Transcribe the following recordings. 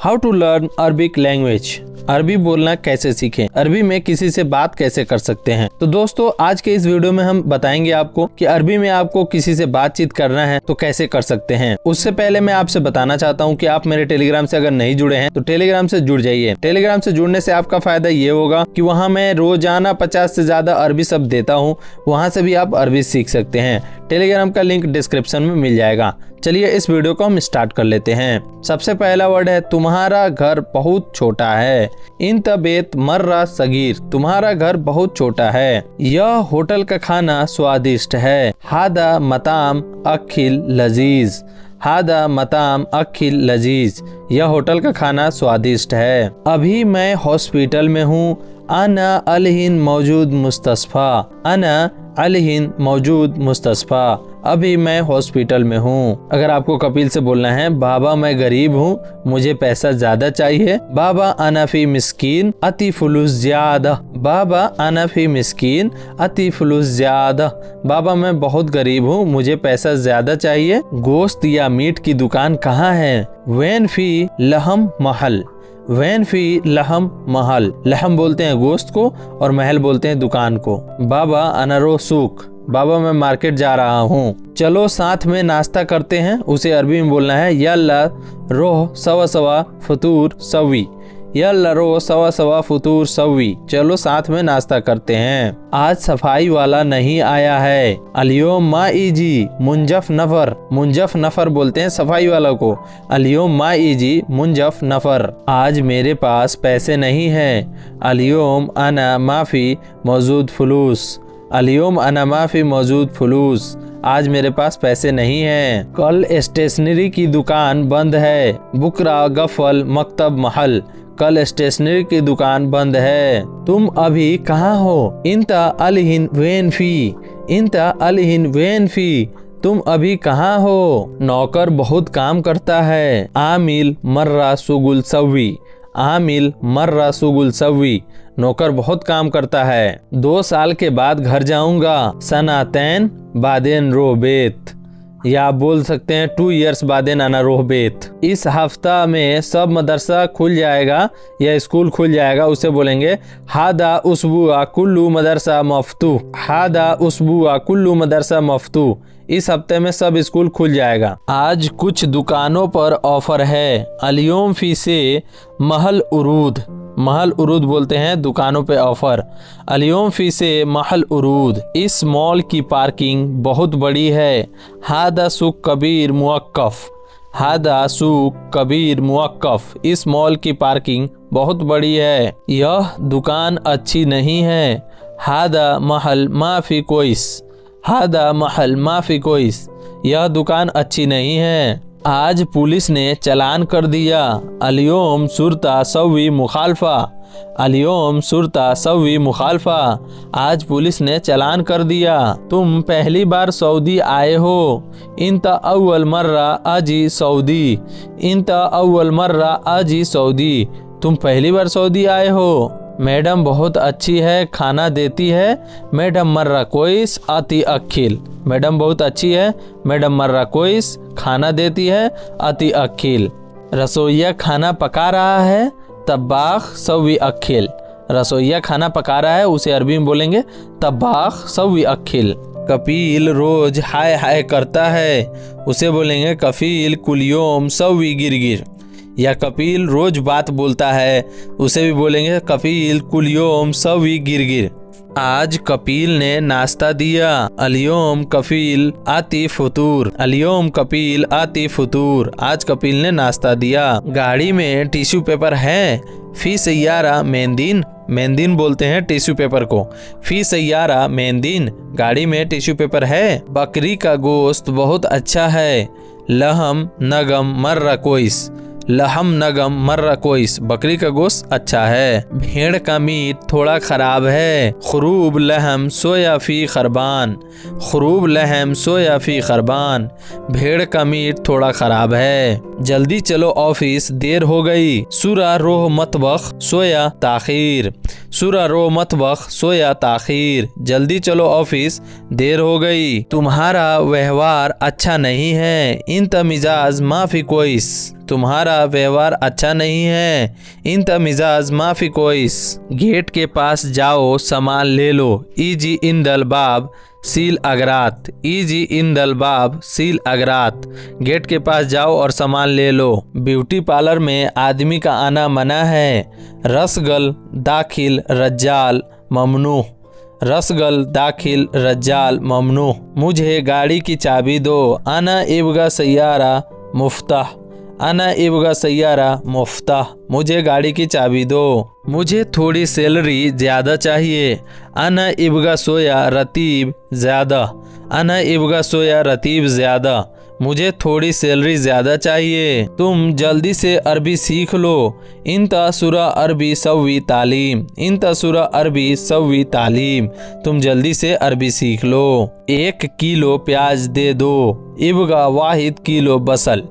How to learn Arabic language. अरबी बोलना कैसे सीखें, अरबी में किसी से बात कैसे कर सकते हैं। तो दोस्तों आज के इस वीडियो में हम बताएंगे आपको कि अरबी में आपको किसी से बातचीत करना है तो कैसे कर सकते हैं। उससे पहले मैं आपसे बताना चाहता हूं कि आप मेरे टेलीग्राम से अगर नहीं जुड़े हैं तो टेलीग्राम से जुड़ जाइए। टेलीग्राम से जुड़ने से आपका फायदा ये होगा कि वहाँ मैं रोजाना 50 से ज्यादा अरबी शब्द देता हूँ, वहाँ से भी आप अरबी सीख सकते हैं। टेलीग्राम का लिंक डिस्क्रिप्शन में मिल जाएगा। चलिए इस वीडियो को हम स्टार्ट कर लेते हैं। सबसे पहला वर्ड है तुम्हारा घर बहुत छोटा है। इंत बेत मर्रा सगीर, तुम्हारा घर बहुत छोटा है। यह होटल का खाना स्वादिष्ट है। हादा मताम अखिल लजीज, हादा मताम अखिल लजीज, यह होटल का खाना स्वादिष्ट है। अभी मैं हॉस्पिटल में हूँ। अना अलहिन मौजूद मुस्तस्फा, अना अलहिन मौजूद मुस्तस्फा, अभी मैं हॉस्पिटल में हूँ। अगर आपको कपिल से बोलना है बाबा मैं गरीब हूँ, मुझे पैसा ज्यादा चाहिए। बाबा अनाफी मिस्कीन अति फुलूस ज्यादा, बाबा अनाफी मिस्कीन अति फुलूस ज्यादा, बाबा मैं बहुत गरीब हूँ, मुझे पैसा ज्यादा चाहिए। गोश्त या मीट की दुकान कहाँ है। वैन फी लहम महल, वैन फी लहम महल, लहम बोलते हैं गोश्त को और महल बोलते हैं दुकान को। बाबा अनरो सूक, बाबा मैं मार्केट जा रहा हूँ। चलो साथ में नाश्ता करते हैं, उसे अरबी में बोलना है यल्ला रोह सवा सवा फतूर सवी, यल्ला रोह सवा सवा फतूर सवी, चलो साथ में नाश्ता करते हैं। आज सफाई वाला नहीं आया है। अलियोम माईजी मुंजफ नफर, मुंजफ नफर बोलते हैं सफाई वाला को। अलियोम माईजी मुंजफ नफर, आज मेरे पास पैसे नहीं है। अलियोम अना माफी मौजूद फुलूस, अलियोम अना माफी मौजूद फुलूस, आज मेरे पास पैसे नहीं हैं। कल स्टेशनरी की दुकान बंद है। बुकरा गफल मकतब महल, कल स्टेशनरी की दुकान बंद है। तुम अभी कहाँ हो। इंता अलहिन वेन फी, इंता अलहिन वेन फी, तुम अभी कहाँ हो। नौकर बहुत काम करता है। आमिल मर्रा सुगुल सवी, आमिल मर्रा सुगुल सवी, नौकर बहुत काम करता है। 2 साल के बाद घर जाऊंगा। सनातैन बादेन रोहबेत, या आप बोल सकते हैं 2 इयर्स बादेन आना रोहबेत। इस हफ्ता में सब मदरसा खुल जाएगा या स्कूल खुल जाएगा, उसे बोलेंगे हादा उसबुआ कुल्लू मदरसा मफ्तू, हादा उसबुआ कुल्लू मदरसा मफ्तू, इस हफ्ते में सब स्कूल खुल जाएगा। आज कुछ दुकानों पर ऑफर है। अलियोम फी से महल उरूद, महल उरूद बोलते हैं दुकानों पे ऑफर। अलियोम फी से महल उरूद, इस मॉल की पार्किंग बहुत बड़ी है। हादा सुक कबीर मुअक्कफ, हादा सुक कबीर मुअक्कफ, इस मॉल की पार्किंग बहुत बड़ी है। यह दुकान अच्छी नहीं है। हादा महल माफी कोइस, हादा महल माफी कोइस, यह दुकान अच्छी नहीं है। आज पुलिस ने चालान कर दिया। अलियोम सुरता सवी मुखालफा, अलियोम सुरता सवी मुखालफा, आज पुलिस ने चालान कर दिया। तुम पहली बार सऊदी आए हो। इंता अव्वल मर्रा अजी सऊदी, इंता अव्वल मर्रा अजी सऊदी, तुम पहली बार सऊदी आए हो। मैडम बहुत अच्छी है, खाना देती है। मैडम मर्रा कोइस अति अखिल, मैडम बहुत अच्छी है। मैडम मर्रा कोइस, खाना देती है। अति अखिल, रसोइया खाना पका रहा है। तब्बाख सवी अखिल, रसोइया खाना पका रहा है, उसे अरबी में बोलेंगे तब्बाख सवी अखिल। कपिल रोज हाय हाय करता है, उसे बोलेंगे कफील कुलियोम सवी गिरगिर, या कपिल रोज बात बोलता है, उसे भी बोलेंगे कपिल कुलियोम सवी गिरगिर। आज कपिल ने नाश्ता दिया। अलियोम कपिल आती फतूर, अलियोम कपिल आती फतूर, आज कपिल ने नाश्ता दिया। गाड़ी में टिश्यू पेपर है। फी सैयारा मेंदीन, मेंदीन बोलते हैं टिश्यू पेपर को। फी सैयारा मेंदीन, गाड़ी में टिश्यू पेपर है। बकरी का गोश्त बहुत अच्छा है। लहम नगम मर्रा कोइस, लहम नगम मर्रा कोइस, बकरी का गोश्त अच्छा है। भेड़ का मीट थोड़ा खराब है। खरूब लहम सोया फी खरबान, खरूब लहम सोया फी खरबान, भेड़ का मीट थोड़ा खराब है। जल्दी चलो ऑफिस देर हो गई। सुरा रोह मतबख सोया ताखीर, सुरा रोह मतबख सोया ताखीर, जल्दी चलो ऑफिस देर हो गई। तुम्हारा व्यवहार अच्छा नहीं है। इंत मिजाज माफी कोइस, तुम्हारा व्यवहार अच्छा नहीं है। इंत मिजाज माफी कोइस। गेट के पास जाओ सामान ले लो। इजी इंदल बाब सील अगरात। इजी इंदल बाब सील अगरात। गेट के पास जाओ और सामान ले लो। ब्यूटी पार्लर में आदमी का आना मना है। रसगल दाखिल रज्जाल ममनू। रसगल दाखिल रज्जाल ममनू। मुझे गाड़ी की चाबी दो। आना इबगा सैयारा मुफ्ताह। आना इबगा सैयारा मुफ्ताह। मुझे गाड़ी की चाबी दो। मुझे थोड़ी सैलरी ज़्यादा चाहिए। आना इबगा सोया रतीब ज़्यादा। आना इबगा सोया रतीब ज़्यादा। मुझे थोड़ी सैलरी ज़्यादा चाहिए। तुम जल्दी से अरबी सीख लो। इंता सुरा अरबी सवी तालीम। इंता सुरा अरबी सवी तालीम। तुम जल्दी से अरबी सीख लो। 1 किलो प्याज दे दो। इबगा वाहिद किलो बसल।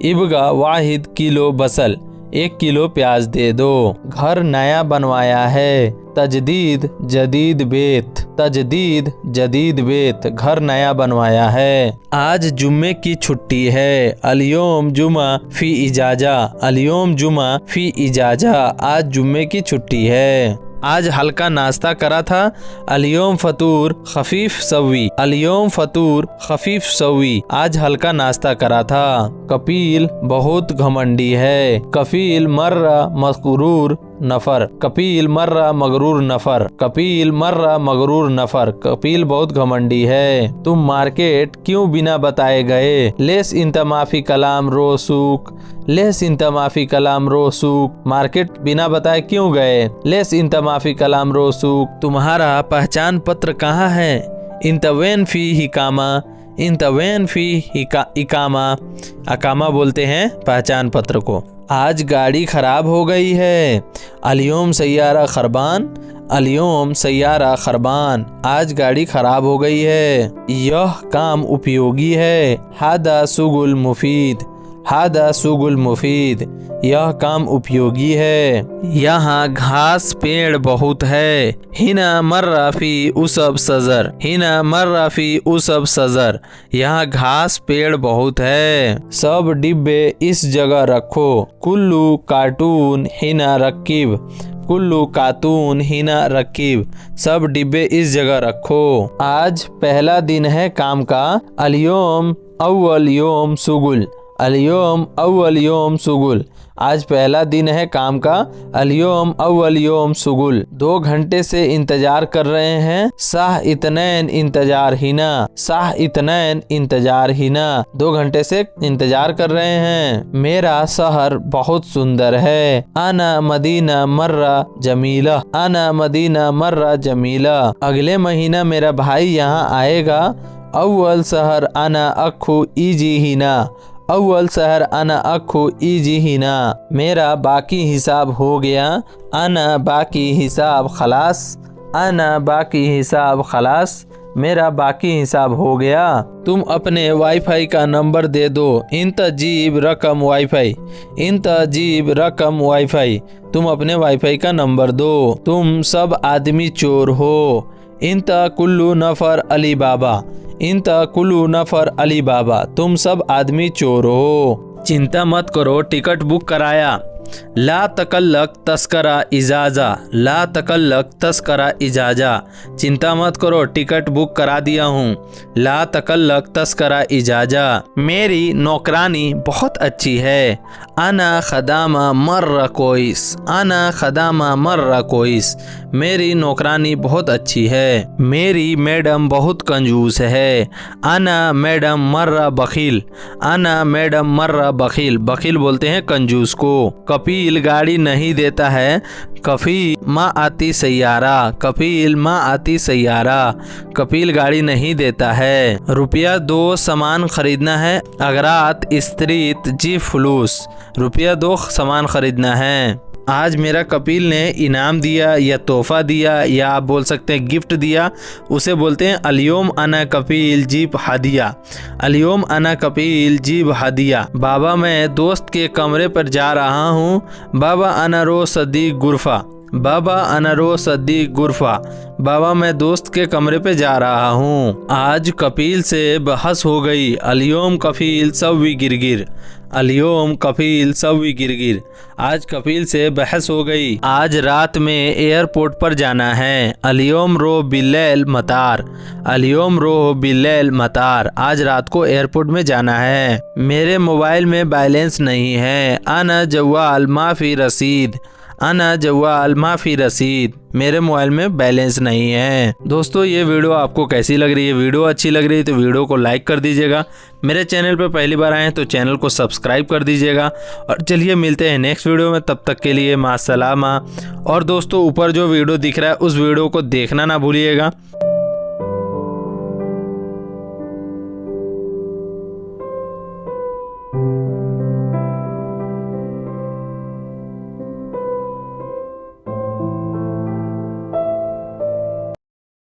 इबगा वाहिद किलो बसल। 1 किलो प्याज दे दो। घर नया बनवाया है। तजदीद जदीद बेत। तजदीद जदीद बेत। घर नया बनवाया है। आज जुम्मे की छुट्टी है। अलियोम जुमा फी इजाजा। अलियोम जुमा फी इजाजा। आज जुम्मे की छुट्टी है। आज हल्का नाश्ता करा था। अलियोम फतूर खफीफ सवी। अलियोम फतूर खफीफ सवी। आज हल्का नाश्ता करा था। कपिल बहुत घमंडी है। कफील मर्रा मगरूर नफर। कपिल मर्रा मगरूर नफर। कपिल मर्रा मगरूर नफर। कपिल बहुत घमंडी है। तुम मार्केट क्यों बिना बताए गए? लेस इंता माफी कलाम रो सूक। लेस इंता माफी कलाम रो सूक। मार्केट बिना बताए क्यों गए? लेस इंता माफी कलाम रो सूक। तुम्हारा पहचान पत्र कहाँ है? इंतवैन फी हिकामा। इंतवैन फी इकामा। अकामा बोलते हैं पहचान पत्र को। आज गाड़ी खराब हो गई है। अलियोम सैयारा खरबान। अलियोम सैयारा खरबान। आज गाड़ी खराब हो गई है। यह काम उपयोगी है। हादा सुगुल मुफीद। हादा सुगुल मुफीद। यह काम उपयोगी है। यहाँ घास पेड़ बहुत है। हिना मर्राफी उसब सजर। हिना मर्राफी उसब सजर। यहाँ घास पेड़ बहुत है। सब डिब्बे इस जगह रखो। कुल्लू कार्टून हिना रकीब। कुल्लू कार्टून हिना रकीब। सब डिब्बे इस जगह रखो। आज पहला दिन है काम का। अलियोम अव्वल योम सुगुल। अलियोम अव्वल योम सुगुल। आज पहला दिन है काम का। अलियोम अव्वल योम सुगुल। 2 घंटे से इंतजार कर रहे हैं। साह इतनैन इंतजार हिना। साह इतनैन इंतजार हिना। 2 घंटे से इंतजार कर रहे हैं। मेरा शहर बहुत सुंदर है। आना मदीना मर्रा जमीला। आना मदीना मर्रा जमीला। अगले महीना मेरा भाई यहाँ आएगा। अव्वल शहर आना अखू इजी हिना। अव्वल शहर आना अखू इजी हिना। मेरा बाकी हिसाब हो गया। आना बाकी हिसाब खलास। आना बाकी हिसाब खलास। मेरा बाकी हिसाब हो गया। तुम अपने वाईफाई का नंबर दे दो। इंतजीब रकम वाईफाई। इंतजीब रकम वाईफाई। तुम अपने वाईफाई का नंबर दो। तुम सब आदमी चोर हो। इंता कुल्लू नफर अली बाबा। इंता कुल्लू नफर अली बाबा। तुम सब आदमी चोर हो। चिंता मत करो, टिकट बुक कराया। ला तकल्लक तस्करा इजाज़ा। ला तकल्लक तस्करा इजाज़ा। चिंता मत करो, टिकट बुक करा दिया हूँ। ला तकल्लक तस्करा इजाज़ा। मेरी नौकरानी बहुत अच्छी है। आना खदामा मर्रा कोइस। आना खदामा मर्रा कोइस। मेरी नौकरानी बहुत अच्छी है। मेरी मैडम बहुत कंजूस है। आना मैडम मर्रा बखील। आना मैडम मर्रा बखील। बखील बोलते हैं कंजूस को। कपिल गाड़ी नहीं देता है। कफी माँ आती सैयारा। कपिल माँ आती सैयारा। कपिल गाड़ी नहीं देता है। रुपया 2 सामान खरीदना है। अगरात स्त्रीत जी फलूस। रुपया 2 सामान खरीदना है। आज मेरा कपिल ने इनाम दिया या तोहफा दिया या आप बोल सकते हैं गिफ्ट दिया, उसे बोलते हैं अलियोम अना कपिल जीब हदिया। अलियोम अना कपिल जीब हदिया। बाबा मैं दोस्त के कमरे पर जा रहा हूँ। बाबा अना रो सद्दीक गुरफा। बाबा अनरो सद्दीक गुरफा। बाबा मैं दोस्त के कमरे पे जा रहा हूँ। आज कपिल से बहस हो गई। अलियोम कफील सव्वी गिरगिर। अलियोम कफील सवी गिरगिर। आज कफील से बहस हो गई। आज रात में एयरपोर्ट पर जाना है। अलियोम रो बिल्लैल मतार। अलियोम रो बिल्लैल मतार। आज रात को एयरपोर्ट में जाना है। मेरे मोबाइल में बैलेंस नहीं है। अना जवाल माफी रसीद। अना जवाल माफी रसीद। मेरे मोबाइल में बैलेंस नहीं है। दोस्तों ये वीडियो आपको कैसी लग रही है? वीडियो अच्छी लग रही है तो वीडियो को लाइक कर दीजिएगा। मेरे चैनल पर पहली बार आए हैं तो चैनल को सब्सक्राइब कर दीजिएगा। और चलिए मिलते हैं नेक्स्ट वीडियो में, तब तक के लिए मास्सलामा। और दोस्तों ऊपर जो वीडियो दिख रहा है उस वीडियो को देखना ना भूलिएगा।